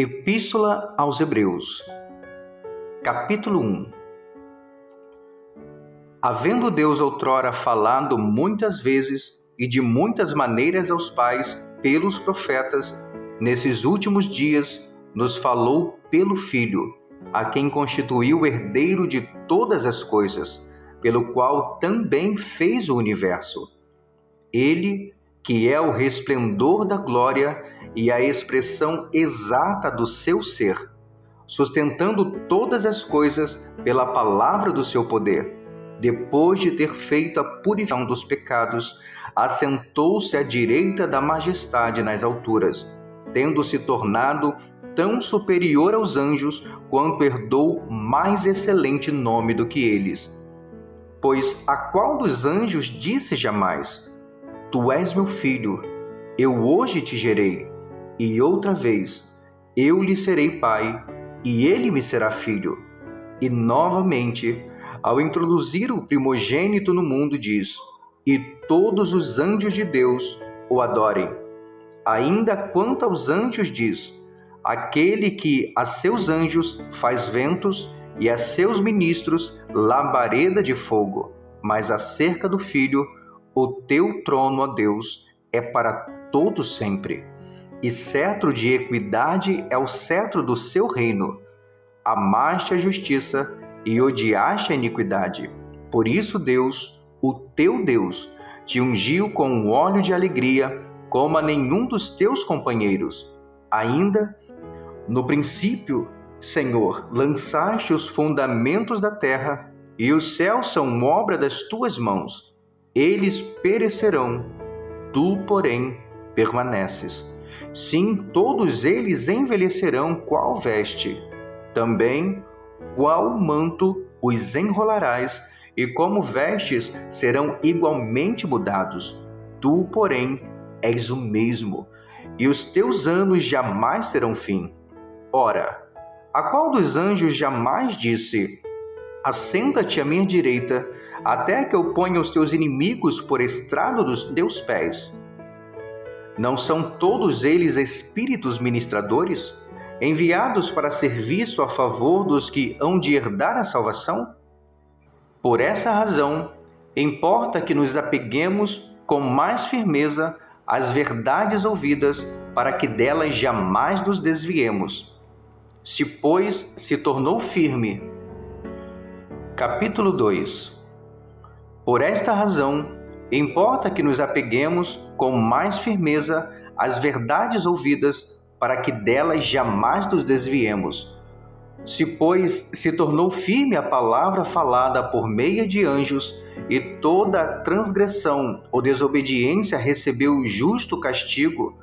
Epístola aos Hebreus, capítulo 1. Havendo Deus outrora falado muitas vezes e de muitas maneiras aos pais pelos profetas, nesses últimos dias nos falou pelo Filho, a quem constituiu herdeiro de todas as coisas, pelo qual também fez o universo. Ele, que é o resplendor da glória e a expressão exata do seu ser, sustentando todas as coisas pela palavra do seu poder, depois de ter feito a purificação dos pecados, assentou-se à direita da majestade nas alturas, tendo se tornado tão superior aos anjos quanto herdou mais excelente nome do que eles. Pois a qual dos anjos disse jamais: Tu és meu filho, eu hoje te gerei, e outra vez, eu lhe serei pai, e ele me será filho. E novamente, ao introduzir o primogênito no mundo, diz: E todos os anjos de Deus o adorem. Ainda quanto aos anjos diz: Aquele que a seus anjos faz ventos e a seus ministros labareda de fogo. Mas acerca do Filho, o teu trono, ó Deus, é para todo sempre, e cetro de equidade é o cetro do seu reino. Amaste a justiça e odiaste a iniquidade. Por isso Deus, o teu Deus, te ungiu com um óleo de alegria, como a nenhum dos teus companheiros. Ainda, no princípio, Senhor, lançaste os fundamentos da terra, e os céus são obra das tuas mãos. Eles perecerão, tu, porém, permaneces. Sim, todos eles envelhecerão qual veste. Também, qual manto os enrolarás, e como vestes serão igualmente mudados. Tu, porém, és o mesmo, e os teus anos jamais terão fim. Ora, a qual dos anjos jamais disse: Assenta-te à minha direita, até que eu ponha os teus inimigos por estrado dos teus pés? Não são todos eles espíritos ministradores, enviados para serviço a favor dos que hão de herdar a salvação? Por essa razão, importa que nos apeguemos com mais firmeza às verdades ouvidas, para que delas jamais nos desviemos. Se, pois, se tornou firme. Capítulo 2. Por esta razão, importa que nos apeguemos com mais firmeza às verdades ouvidas, para que delas jamais nos desviemos. Se, pois, se tornou firme a palavra falada por meio de anjos, e toda transgressão ou desobediência recebeu justo castigo,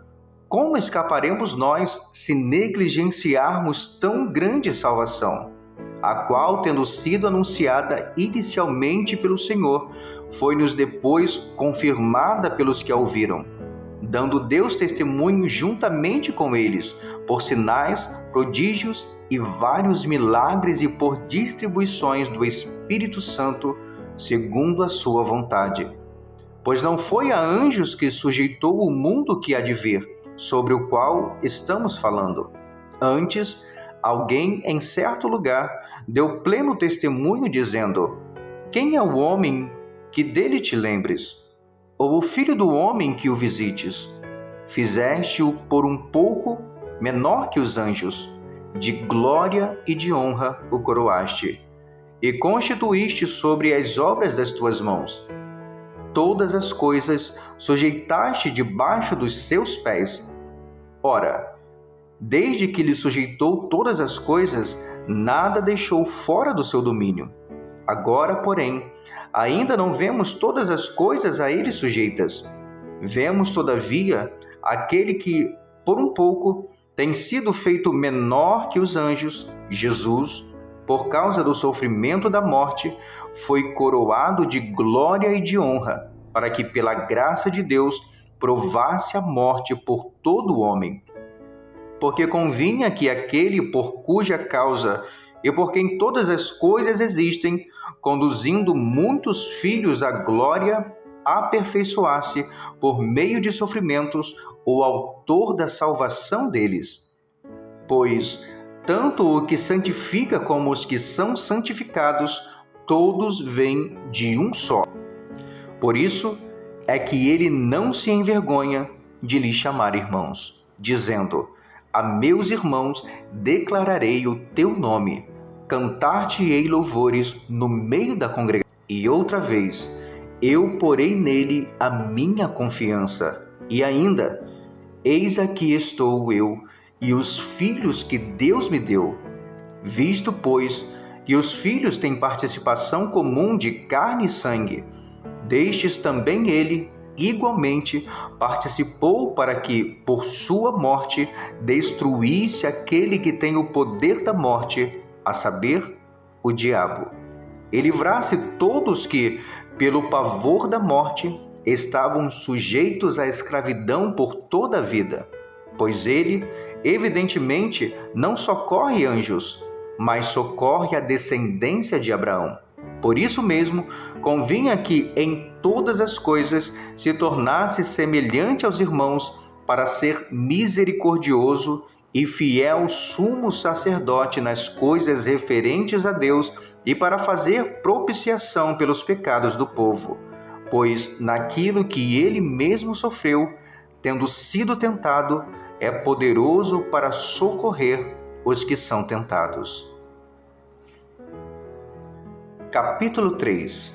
como escaparemos nós se negligenciarmos tão grande salvação, a qual, tendo sido anunciada inicialmente pelo Senhor, foi-nos depois confirmada pelos que a ouviram, dando Deus testemunho juntamente com eles, por sinais, prodígios e vários milagres, e por distribuições do Espírito Santo, segundo a sua vontade. Pois não foi a anjos que sujeitou o mundo que há de vir, sobre o qual estamos falando. Antes, alguém em certo lugar deu pleno testemunho, dizendo: Quem é o homem que dele te lembres? Ou o filho do homem que o visites? Fizeste-o por um pouco menor que os anjos, de glória e de honra o coroaste, e constituíste sobre as obras das tuas mãos. Todas as coisas sujeitaste debaixo dos seus pés. Ora, desde que lhe sujeitou todas as coisas, nada deixou fora do seu domínio. Agora, porém, ainda não vemos todas as coisas a ele sujeitas. Vemos, todavia, aquele que, por um pouco, tem sido feito menor que os anjos, Jesus, por causa do sofrimento da morte, foi coroado de glória e de honra, para que, pela graça de Deus, provasse a morte por todo o homem. Porque convinha que aquele por cuja causa e por quem todas as coisas existem, conduzindo muitos filhos à glória, aperfeiçoasse, por meio de sofrimentos, o autor da salvação deles. pois tanto o que santifica como os que são santificados, todos vêm de um só. Por isso é que ele não se envergonha de lhes chamar irmãos, dizendo: a meus irmãos declararei o teu nome, cantar-te-ei louvores no meio da congregação. E outra vez, eu porei nele a minha confiança. E ainda, eis aqui estou eu e os filhos que Deus me deu. Visto, pois, que os filhos têm participação comum de carne e sangue, destes também ele, igualmente, participou para que, por sua morte, destruísse aquele que tem o poder da morte, a saber, o diabo, e livrasse todos que, pelo pavor da morte, estavam sujeitos à escravidão por toda a vida. Pois ele, evidentemente, não socorre anjos, mas socorre a descendência de Abraão. Por isso mesmo, convinha que em todas as coisas se tornasse semelhante aos irmãos, para ser misericordioso e fiel sumo sacerdote nas coisas referentes a Deus e para fazer propiciação pelos pecados do povo. Pois naquilo que ele mesmo sofreu, tendo sido tentado, é poderoso para socorrer os que são tentados. Capítulo 3.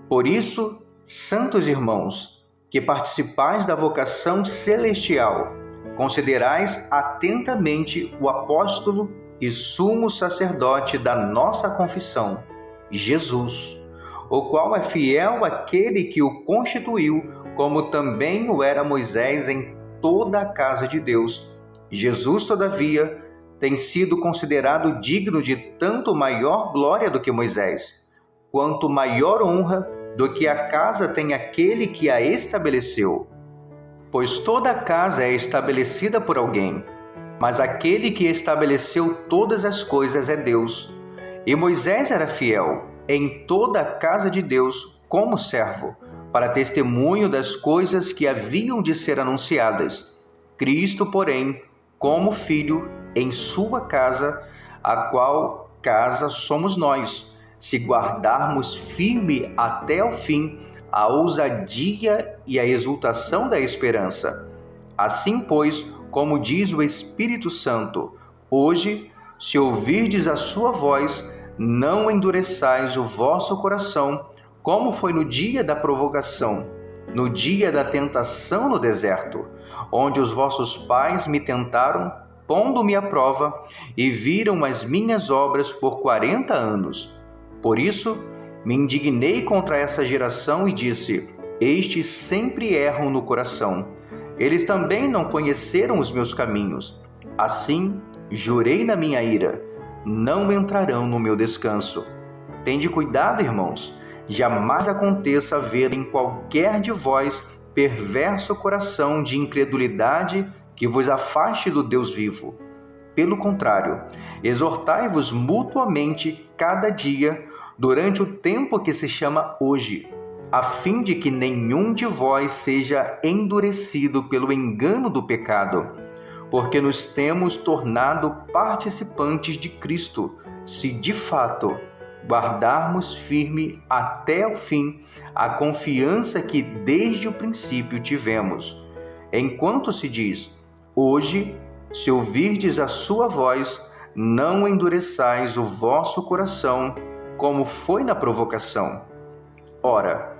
Por isso, santos irmãos, que participais da vocação celestial, considerais atentamente o apóstolo e sumo sacerdote da nossa confissão, Jesus, o qual é fiel àquele que o constituiu, como também o era Moisés em toda a casa de Deus. Jesus, todavia, tem sido considerado digno de tanto maior glória do que Moisés, quanto maior honra do que a casa tem aquele que a estabeleceu. Pois toda a casa é estabelecida por alguém, mas aquele que estabeleceu todas as coisas é Deus. E Moisés era fiel em toda a casa de Deus como servo, para testemunho das coisas que haviam de ser anunciadas. Cristo, porém, como filho em sua casa, a qual casa somos nós, se guardarmos firme até o fim a ousadia e a exultação da esperança. Assim, pois, como diz o Espírito Santo, hoje, se ouvirdes a sua voz, não endureçais o vosso coração, como foi no dia da provocação, no dia da tentação no deserto, onde os vossos pais me tentaram, pondo-me à prova, e viram as minhas obras por 40 anos. Por isso, me indignei contra essa geração e disse: estes sempre erram no coração. Eles também não conheceram os meus caminhos. Assim, jurei na minha ira: não entrarão no meu descanso. Tende cuidado, irmãos, jamais aconteça haver em qualquer de vós perverso coração de incredulidade que vos afaste do Deus vivo. Pelo contrário, exortai-vos mutuamente cada dia, durante o tempo que se chama hoje, a fim de que nenhum de vós seja endurecido pelo engano do pecado, porque nos temos tornado participantes de Cristo, se de fato guardarmos firme até o fim a confiança que desde o princípio tivemos. Enquanto se diz: hoje, se ouvirdes a sua voz, não endureçais o vosso coração, como foi na provocação. Ora,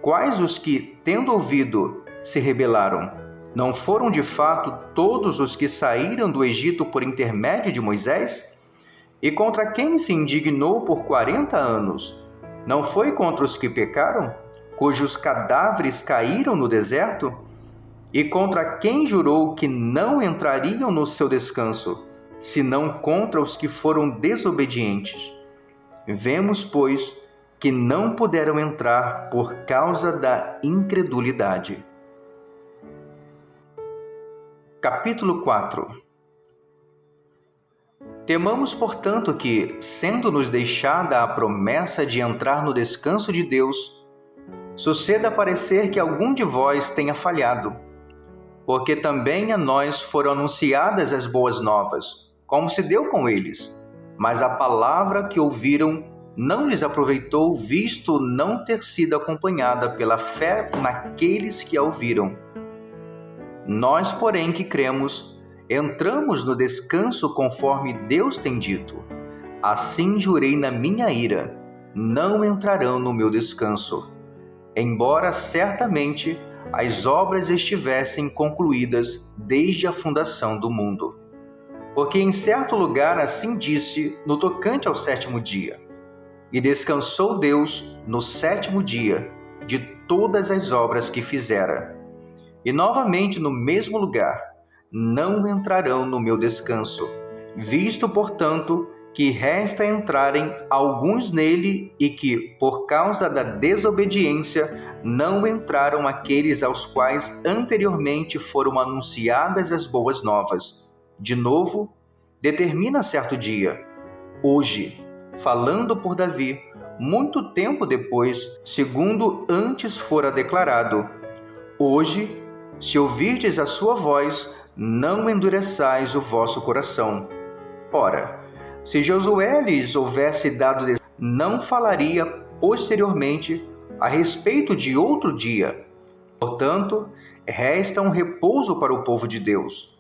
quais os que, tendo ouvido, se rebelaram? Não foram de fato todos os que saíram do Egito por intermédio de Moisés? E contra quem se indignou por 40 anos? Não foi contra os que pecaram, cujos cadáveres caíram no deserto? E contra quem jurou que não entrariam no seu descanso, senão contra os que foram desobedientes? Vemos, pois, que não puderam entrar por causa da incredulidade. Capítulo 4. Temamos, portanto, que, sendo-nos deixada a promessa de entrar no descanso de Deus, suceda parecer que algum de vós tenha falhado. porque também a nós foram anunciadas as boas novas, como se deu com eles. Mas a palavra que ouviram não lhes aproveitou, visto não ter sido acompanhada pela fé naqueles que a ouviram. Nós, porém, que cremos, entramos no descanso conforme Deus tem dito. Assim jurei na minha ira, não entrarão no meu descanso, embora certamente as obras estivessem concluídas desde a fundação do mundo. Porque em certo lugar assim disse no tocante ao sétimo dia: e descansou Deus no sétimo dia de todas as obras que fizera. E novamente no mesmo lugar: não entrarão no meu descanso, visto, portanto, que resta entrarem alguns nele, e que, por causa da desobediência, não entraram aqueles aos quais anteriormente foram anunciadas as boas novas. De novo, determina certo dia, hoje, falando por Davi, muito tempo depois, segundo antes fora declarado: hoje, se ouvirdes a sua voz, não endureçais o vosso coração. Ora, se Josué lhes houvesse dado, não falaria posteriormente a respeito de outro dia. Portanto, resta um repouso para o povo de Deus.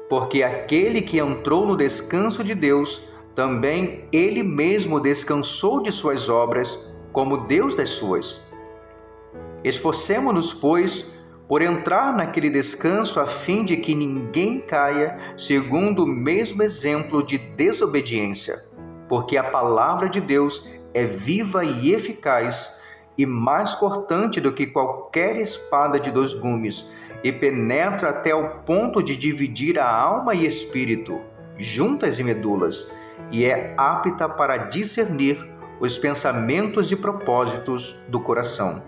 Porque aquele que entrou no descanso de Deus, também ele mesmo descansou de suas obras, como Deus das suas. Esforcemo-nos, pois, por entrar naquele descanso, a fim de que ninguém caia segundo o mesmo exemplo de desobediência. Porque a palavra de Deus é viva e eficaz, e mais cortante do que qualquer espada de 2 gumes, e penetra até o ponto de dividir a alma e espírito, juntas e medulas, e é apta para discernir os pensamentos e propósitos do coração.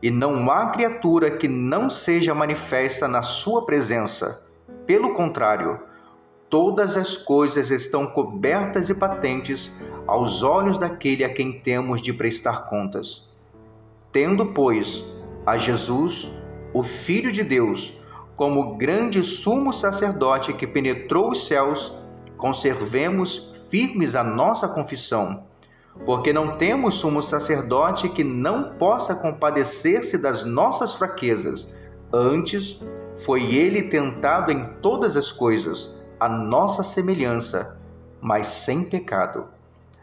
E não há criatura que não seja manifesta na sua presença. Pelo contrário, todas as coisas estão cobertas e patentes aos olhos daquele a quem temos de prestar contas. Tendo, pois, a Jesus, o Filho de Deus, como grande sumo sacerdote que penetrou os céus, conservemos firmes a nossa confissão. Porque não temos sumo sacerdote que não possa compadecer-se das nossas fraquezas. Antes, foi ele tentado em todas as coisas, à nossa semelhança, mas sem pecado.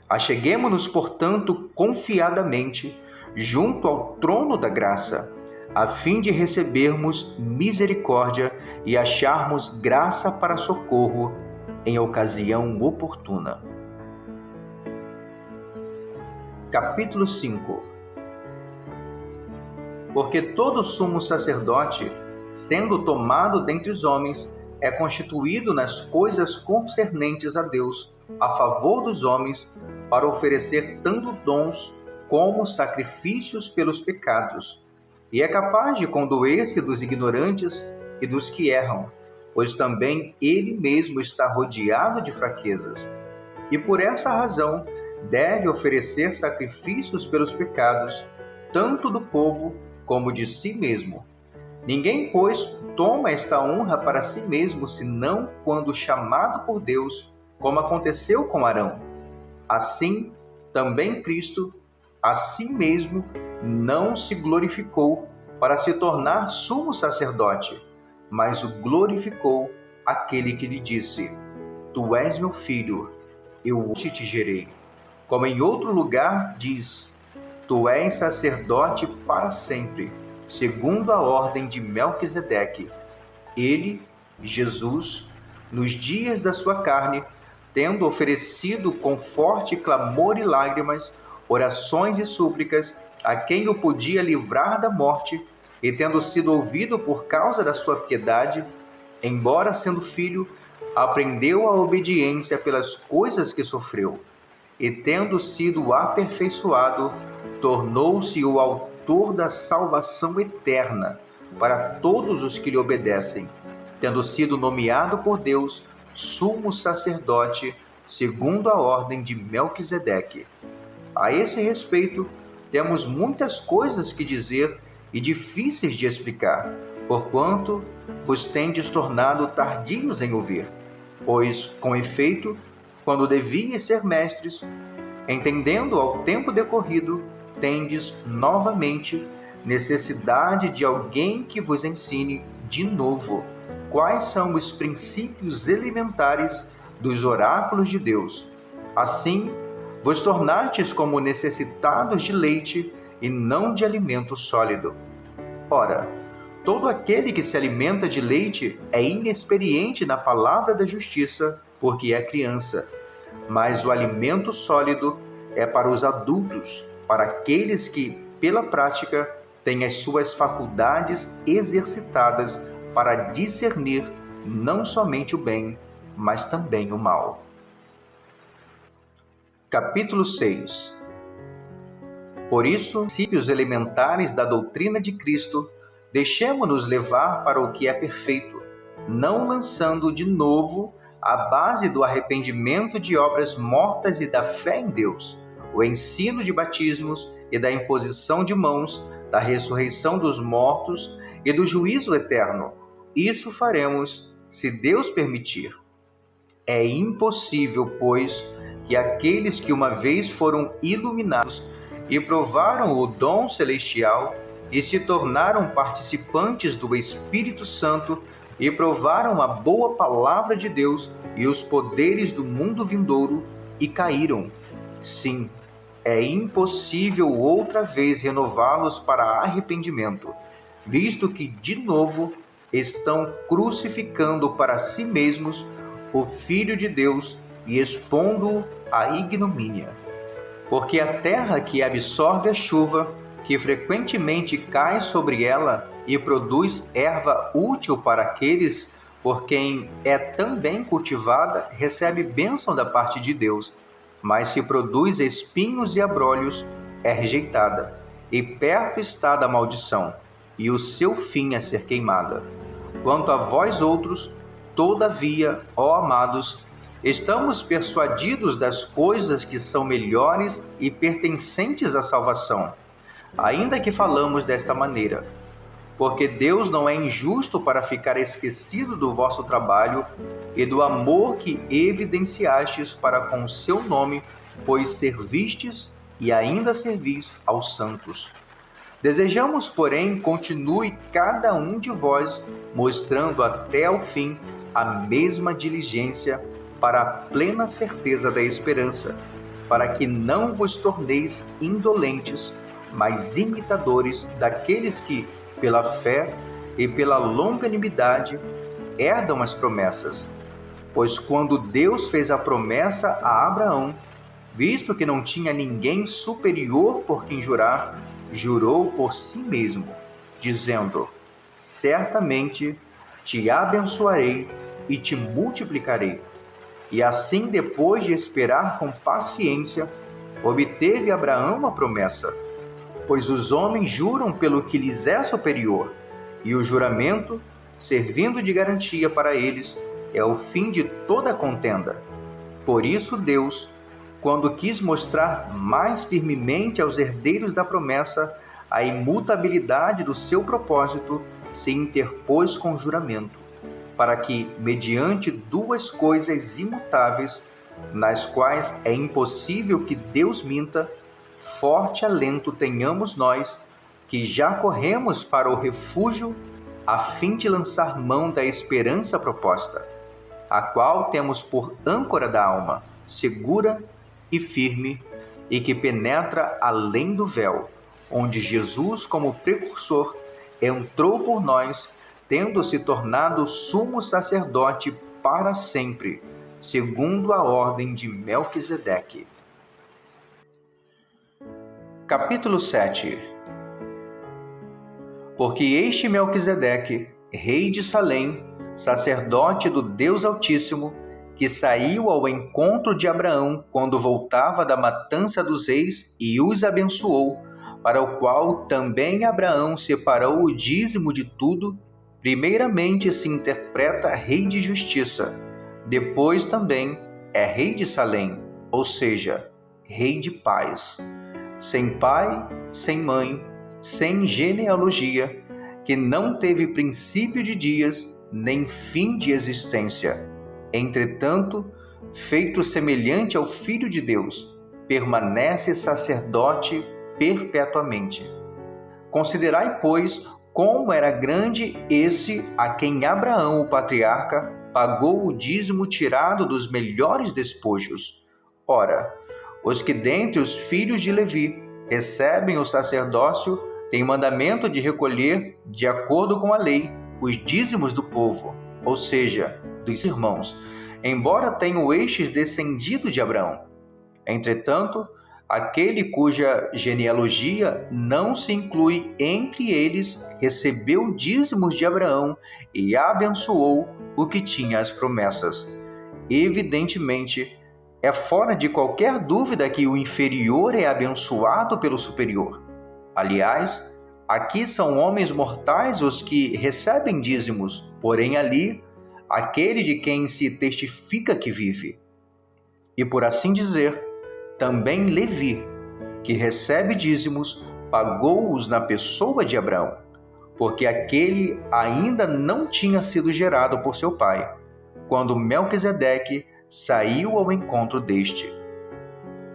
Acheguemo-nos, portanto, confiadamente junto ao trono da graça, a fim de recebermos misericórdia e acharmos graça para socorro em ocasião oportuna. Capítulo 5. Porque todo sumo sacerdote, sendo tomado dentre os homens, é constituído nas coisas concernentes a Deus, a favor dos homens, para oferecer tanto dons como sacrifícios pelos pecados, e é capaz de condoer-se dos ignorantes e dos que erram, pois também ele mesmo está rodeado de fraquezas. E por essa razão deve oferecer sacrifícios pelos pecados, tanto do povo como de si mesmo. Ninguém, pois, toma esta honra para si mesmo, senão quando chamado por Deus, como aconteceu com Arão. Assim, também Cristo, a si mesmo, não se glorificou para se tornar sumo sacerdote, mas o glorificou aquele que lhe disse: Tu és meu filho, eu hoje te gerei. Como em outro lugar diz: Tu és sacerdote para sempre, segundo a ordem de Melquisedeque. Ele, Jesus, nos dias da sua carne, tendo oferecido com forte clamor e lágrimas, orações e súplicas a quem o podia livrar da morte, e tendo sido ouvido por causa da sua piedade, embora sendo filho, aprendeu a obediência pelas coisas que sofreu, e tendo sido aperfeiçoado, tornou-se o autor da salvação eterna para todos os que lhe obedecem, tendo sido nomeado por Deus sumo sacerdote segundo a ordem de Melquisedeque. A esse respeito, temos muitas coisas que dizer e difíceis de explicar, porquanto vos tendes tornado tardios em ouvir. Pois, com efeito, quando devíeis ser mestres, entendendo ao tempo decorrido, tendes novamente necessidade de alguém que vos ensine de novo quais são os princípios elementares dos oráculos de Deus. Assim, vos tornastes como necessitados de leite e não de alimento sólido. Ora, todo aquele que se alimenta de leite é inexperiente na palavra da justiça, porque é criança. Mas o alimento sólido é para os adultos, para aqueles que, pela prática, têm as suas faculdades exercitadas para discernir não somente o bem, mas também o mal. Capítulo 6. Por isso, princípios elementares da doutrina de Cristo, deixemo-nos levar para o que é perfeito, não lançando de novo a base do arrependimento de obras mortas e da fé em Deus, o ensino de batismos e da imposição de mãos, da ressurreição dos mortos e do juízo eterno. Isso faremos, se Deus permitir. É impossível, pois, que aqueles que uma vez foram iluminados e provaram o dom celestial e se tornaram participantes do Espírito Santo e provaram a boa palavra de Deus e os poderes do mundo vindouro e caíram. Sim, é impossível outra vez renová-los para arrependimento, visto que, de novo, estão crucificando para si mesmos o Filho de Deus e expondo-o à ignomínia. Porque a terra que absorve a chuva, que frequentemente cai sobre ela e produz erva útil para aqueles por quem é também cultivada, recebe bênção da parte de Deus, mas se produz espinhos e abrolhos, é rejeitada, e perto está da maldição, e o seu fim é ser queimada. Quanto a vós outros, todavia, ó amados, estamos persuadidos das coisas que são melhores e pertencentes à salvação, ainda que falamos desta maneira. Porque Deus não é injusto para ficar esquecido do vosso trabalho e do amor que evidenciastes para com o seu nome, pois servistes e ainda servis aos santos. Desejamos, porém, continue cada um de vós mostrando até ao fim a mesma diligência para a plena certeza da esperança, para que não vos torneis indolentes, mas imitadores daqueles que, pela fé e pela longanimidade, herdam as promessas. Pois quando Deus fez a promessa a Abraão, visto que não tinha ninguém superior por quem jurar, jurou por si mesmo, dizendo: certamente te abençoarei e te multiplicarei. E assim, depois de esperar com paciência, obteve Abraão a promessa. Pois os homens juram pelo que lhes é superior, e o juramento, servindo de garantia para eles, é o fim de toda contenda. Por isso Deus, quando quis mostrar mais firmemente aos herdeiros da promessa a imutabilidade do seu propósito, se interpôs com juramento, para que, mediante duas coisas imutáveis, nas quais é impossível que Deus minta, forte alento tenhamos nós, que já corremos para o refúgio, a fim de lançar mão da esperança proposta, a qual temos por âncora da alma, segura e firme, e que penetra além do véu, onde Jesus, como precursor, entrou por nós, tendo se tornado sumo sacerdote para sempre, segundo a ordem de Melquisedeque. Capítulo 7. Porque este Melquisedeque, rei de Salém, sacerdote do Deus Altíssimo, que saiu ao encontro de Abraão quando voltava da matança dos reis e os abençoou, para o qual também Abraão separou o dízimo de tudo, primeiramente se interpreta rei de justiça, depois também é rei de Salém, ou seja, rei de paz. Sem pai, sem mãe, sem genealogia, que não teve princípio de dias, nem fim de existência. Entretanto, feito semelhante ao Filho de Deus, permanece sacerdote perpetuamente. Considerai, pois, como era grande esse a quem Abraão, o patriarca, pagou o dízimo tirado dos melhores despojos. Ora, os que dentre os filhos de Levi recebem o sacerdócio têm mandamento de recolher, de acordo com a lei, os dízimos do povo, ou seja, dos irmãos, embora tenham estes descendido de Abraão. Entretanto, aquele cuja genealogia não se inclui entre eles recebeu dízimos de Abraão e abençoou o que tinha as promessas. Evidentemente, é fora de qualquer dúvida que o inferior é abençoado pelo superior. Aliás, aqui são homens mortais os que recebem dízimos, porém ali, aquele de quem se testifica que vive. E por assim dizer, também Levi, que recebe dízimos, pagou-os na pessoa de Abraão, porque aquele ainda não tinha sido gerado por seu pai, quando Melquisedeque saiu ao encontro deste.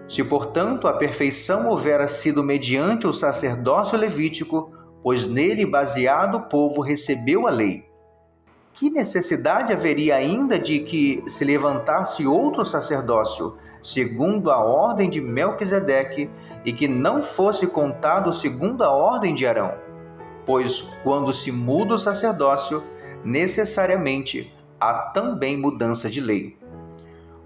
Se, portanto, a perfeição houvera sido mediante o sacerdócio levítico, pois nele baseado o povo recebeu a lei, que necessidade haveria ainda de que se levantasse outro sacerdócio, segundo a ordem de Melquisedeque, e que não fosse contado segundo a ordem de Arão? Pois, quando se muda o sacerdócio, necessariamente há também mudança de lei.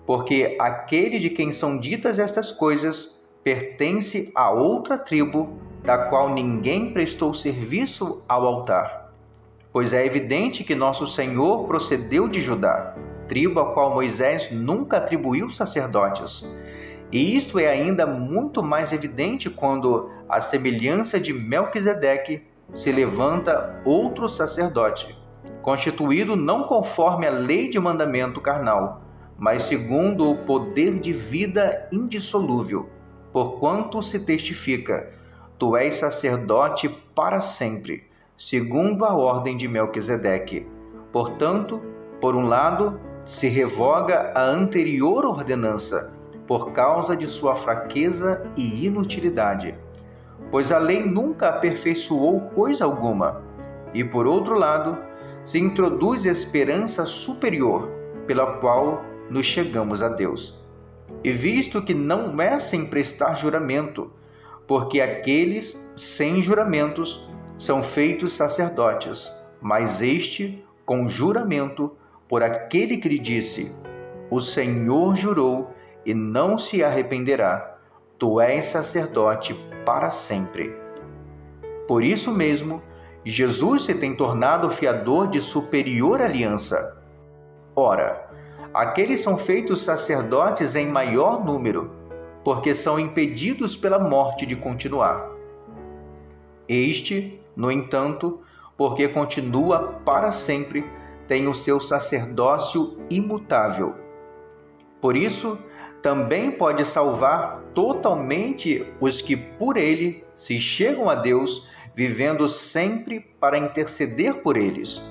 Porque aquele de quem são ditas estas coisas pertence a outra tribo, da qual ninguém prestou serviço ao altar. Pois é evidente que nosso Senhor procedeu de Judá, tribo a qual Moisés nunca atribuiu sacerdotes. E isto é ainda muito mais evidente quando, à semelhança de Melquisedeque, se levanta outro sacerdote, constituído não conforme a lei de mandamento carnal, mas segundo o poder de vida indissolúvel, porquanto se testifica: tu és sacerdote para sempre, segundo a ordem de Melquisedeque. Portanto, por um lado, se revoga a anterior ordenança, por causa de sua fraqueza e inutilidade, pois a lei nunca aperfeiçoou coisa alguma, e por outro lado, se introduz esperança superior, pela qual nos chegamos a Deus. E visto que não é sem prestar juramento, porque aqueles sem juramentos são feitos sacerdotes, mas este com juramento por aquele que lhe disse: o Senhor jurou e não se arrependerá, tu és sacerdote para sempre. Por isso mesmo, Jesus se tem tornado fiador de superior aliança. Ora, aqueles são feitos sacerdotes em maior número, porque são impedidos pela morte de continuar. Este, no entanto, porque continua para sempre, tem o seu sacerdócio imutável. Por isso, também pode salvar totalmente os que por ele se chegam a Deus, vivendo sempre para interceder por eles.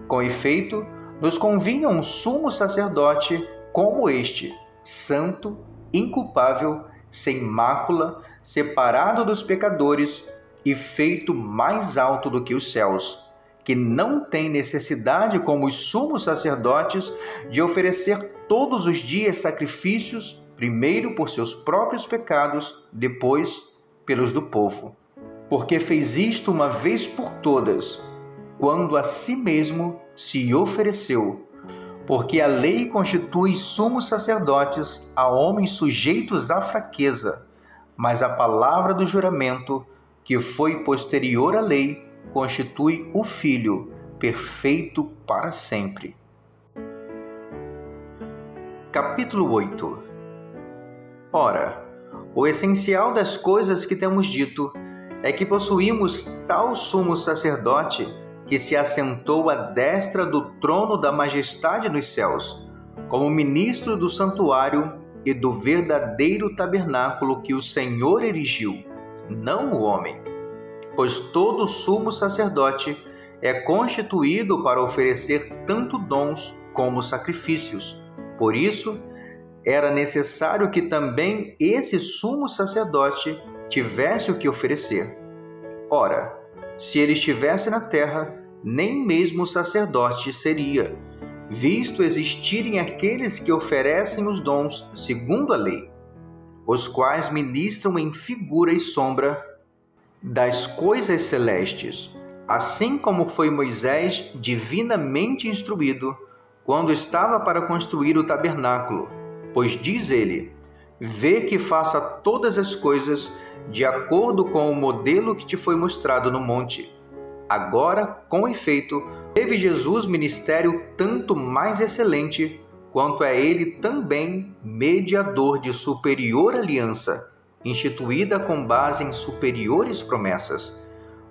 Com efeito, nos convinha um sumo sacerdote como este, santo, inculpável, sem mácula, separado dos pecadores e feito mais alto do que os céus, que não tem necessidade, como os sumos sacerdotes, de oferecer todos os dias sacrifícios, primeiro por seus próprios pecados, depois pelos do povo. Porque fez isto uma vez por todas, quando a si mesmo se ofereceu. Porque a lei constitui sumos sacerdotes a homens sujeitos à fraqueza, mas a palavra do juramento, que foi posterior à lei, constitui o Filho, perfeito para sempre. Capítulo 8. Ora, o essencial das coisas que temos dito é que possuímos tal sumo sacerdote que se assentou à destra do trono da majestade nos céus, como ministro do santuário e do verdadeiro tabernáculo que o Senhor erigiu, não o homem. pois todo sumo sacerdote é constituído para oferecer tanto dons como sacrifícios. Por isso, era necessário que também esse sumo sacerdote tivesse o que oferecer. Ora, se ele estivesse na terra, nem mesmo sacerdote seria, visto existirem aqueles que oferecem os dons segundo a lei, os quais ministram em figura e sombra das coisas celestes, assim como foi Moisés divinamente instruído quando estava para construir o tabernáculo, pois diz ele: vê que faça todas as coisas de acordo com o modelo que te foi mostrado no monte. Agora, com efeito, teve Jesus ministério tanto mais excelente, quanto é ele também mediador de superior aliança, instituída com base em superiores promessas.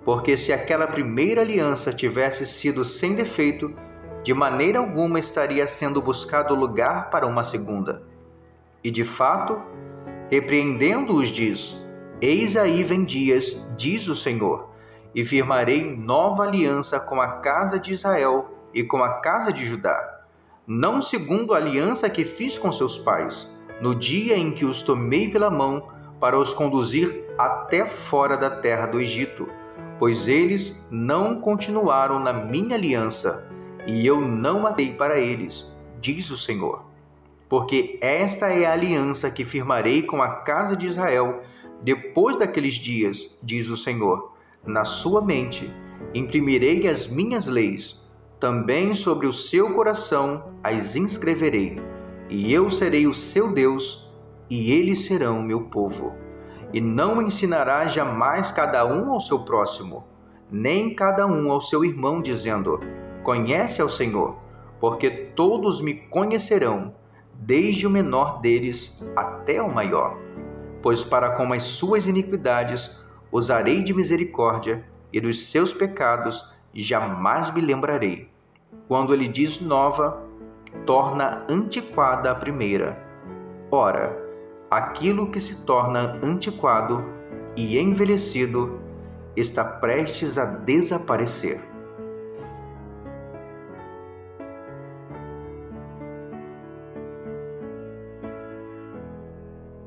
Porque se aquela primeira aliança tivesse sido sem defeito, de maneira alguma estaria sendo buscado lugar para uma segunda. E de fato, repreendendo-os, diz: eis aí vem dias, diz o Senhor, e firmarei nova aliança com a casa de Israel e com a casa de Judá, não segundo a aliança que fiz com seus pais, no dia em que os tomei pela mão para os conduzir até fora da terra do Egito, pois eles não continuaram na minha aliança, e eu não a dei para eles, diz o Senhor. Porque esta é a aliança que firmarei com a casa de Israel depois daqueles dias, diz o Senhor. Na sua mente imprimirei as minhas leis, também sobre o seu coração as inscreverei, e eu serei o seu Deus, e eles serão meu povo. E não ensinará jamais cada um ao seu próximo, nem cada um ao seu irmão, dizendo: conhece ao Senhor, porque todos me conhecerão, desde o menor deles até o maior. Pois para com as suas iniquidades usarei de misericórdia, e dos seus pecados jamais me lembrarei. Quando ele diz nova, torna antiquada a primeira. Ora, aquilo que se torna antiquado e envelhecido está prestes a desaparecer.